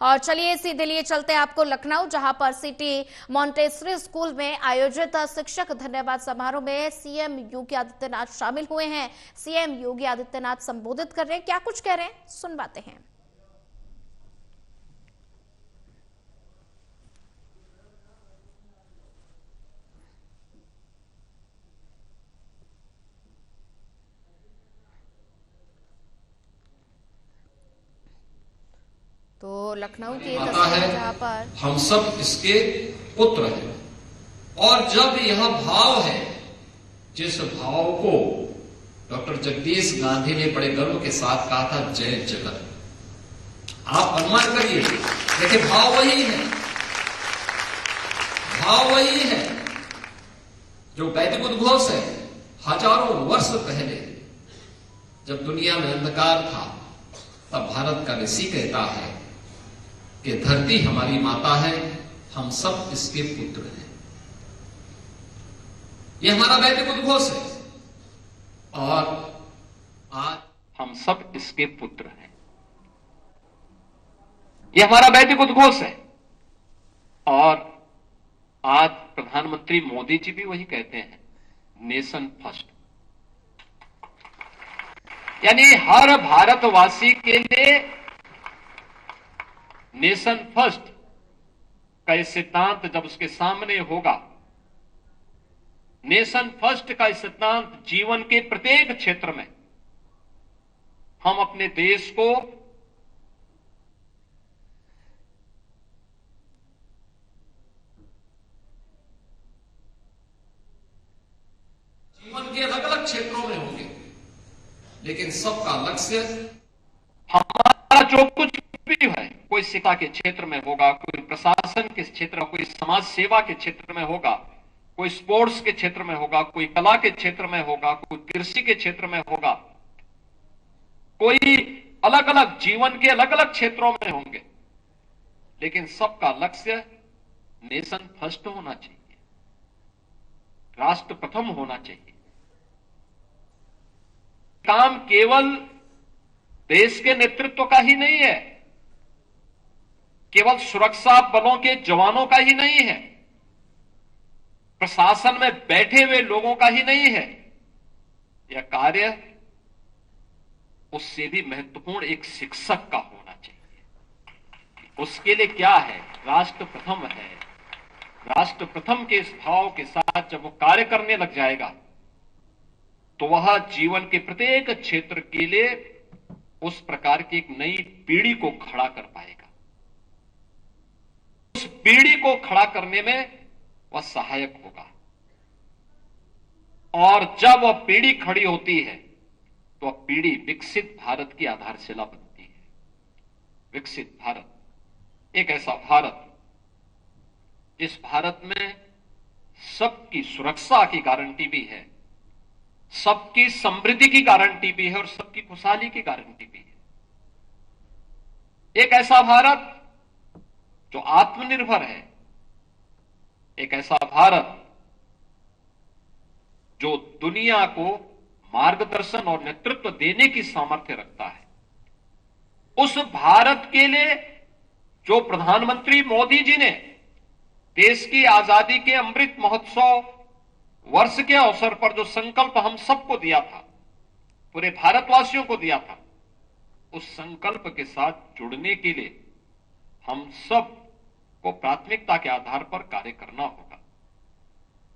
और चलिए सीधे लिए चलते हैं आपको लखनऊ, जहां पर सिटी मॉन्टेसरी स्कूल में आयोजित शिक्षक धन्यवाद समारोह में सीएम योगी आदित्यनाथ शामिल हुए हैं। सीएम योगी आदित्यनाथ संबोधित कर रहे हैं, क्या कुछ कह रहे हैं सुनवाते हैं। तो लखनऊ की तस्वीर जहां पर हम सब इसके पुत्र हैं, और जब यह भाव है, जिस भाव को डॉक्टर जगदीश गांधी ने बड़े गर्व के साथ कहा था, जय जगत, आप अनुमान करिए, देखिए भाव वही है, भाव वही है जो वैदिक उद्घोष है। हजारों वर्ष पहले जब दुनिया में अंधकार था, तब भारत का ऋषि कहता है कि धरती हमारी माता है, हम सब इसके पुत्र हैं। यह हमारा वैदिक उद्घोष है, और आज हम सब इसके पुत्र हैं। यह हमारा वैदिक उद्घोष है, और आज प्रधानमंत्री मोदी जी भी वही कहते हैं, नेशन फर्स्ट। यानी हर भारतवासी के लिए नेशन फर्स्ट का यह सिद्धांत जब उसके सामने होगा, नेशन फर्स्ट का यह सिद्धांत जीवन के प्रत्येक क्षेत्र में हम अपने देश को जीवन के अलग अलग क्षेत्रों में होंगे, लेकिन सबका लक्ष्य हमारा जो कुछ भी है, कोई शिक्षा के क्षेत्र में होगा, कोई प्रशासन के क्षेत्र में, कोई समाज सेवा के क्षेत्र में होगा, कोई स्पोर्ट्स के क्षेत्र में होगा, कोई कला के क्षेत्र में होगा, कोई कृषि के क्षेत्र में होगा, कोई अलग अलग जीवन के अलग अलग क्षेत्रों में होंगे, लेकिन सबका लक्ष्य नेशन फर्स्ट होना चाहिए, राष्ट्र प्रथम होना चाहिए। काम केवल देश के नेतृत्व का ही नहीं है, केवल सुरक्षा बलों के जवानों का ही नहीं है, प्रशासन में बैठे हुए लोगों का ही नहीं है। यह कार्य उससे भी महत्वपूर्ण एक शिक्षक का होना चाहिए। उसके लिए क्या है, राष्ट्र प्रथम है। राष्ट्र प्रथम के इस भाव के साथ जब वो कार्य करने लग जाएगा, तो वह जीवन के प्रत्येक क्षेत्र के लिए उस प्रकार की एक नई पीढ़ी को खड़ा कर पाएगा। उस पीढ़ी को खड़ा करने में वह सहायक होगा, और जब वह पीढ़ी खड़ी होती है, तो वह पीढ़ी विकसित भारत की आधारशिला बनती है। विकसित भारत, एक ऐसा भारत जिस भारत में सबकी सुरक्षा की गारंटी भी है, सबकी समृद्धि की गारंटी भी है, और सबकी खुशहाली की गारंटी भी है। एक ऐसा भारत जो आत्मनिर्भर है, एक ऐसा भारत जो दुनिया को मार्गदर्शन और नेतृत्व देने की सामर्थ्य रखता है। उस भारत के लिए जो प्रधानमंत्री मोदी जी ने देश की आजादी के अमृत महोत्सव वर्ष के अवसर पर जो संकल्प हम सबको दिया था, पूरे भारतवासियों को दिया था, उस संकल्प के साथ जुड़ने के लिए हम सब को प्राथमिकता के आधार पर कार्य करना होगा।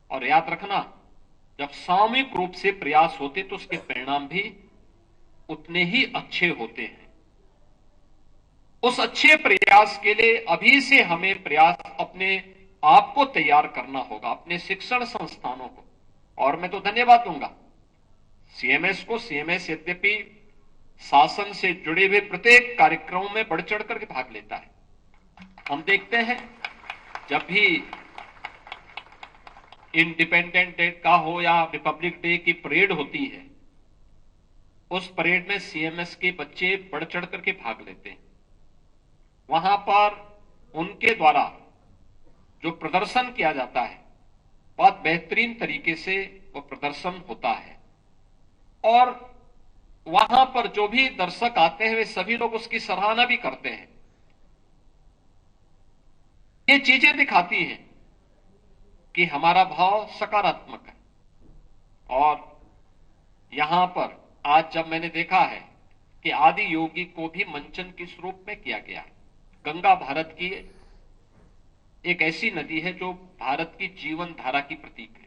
और याद रखना, जब सामूहिक रूप से प्रयास होते तो उसके परिणाम भी उतने ही अच्छे होते हैं। उस अच्छे प्रयास के लिए अभी से हमें प्रयास अपने आप को तैयार करना होगा, अपने शिक्षण संस्थानों को। और मैं तो धन्यवाद दूंगा सीएमएस को। सीएमएस यद्यपि शासन से जुड़े हुए प्रत्येक कार्यक्रमों में बढ़ चढ़ करके भाग लेता है। हम देखते हैं जब भी इंडिपेंडेंस डे का हो या रिपब्लिक डे की परेड होती है, उस परेड में सीएमएस के बच्चे बढ़ चढ़ करके भाग लेते हैं। वहां पर उनके द्वारा जो प्रदर्शन किया जाता है, बहुत बेहतरीन तरीके से वो प्रदर्शन होता है, और वहां पर जो भी दर्शक आते हैं वे सभी लोग उसकी सराहना भी करते हैं। ये चीजें दिखाती हैं कि हमारा भाव सकारात्मक है। और यहां पर आज जब मैंने देखा है कि आदि योगी को भी मंचन किस रूप में किया गया है। गंगा भारत की एक ऐसी नदी है जो भारत की जीवन धारा की प्रतीक है।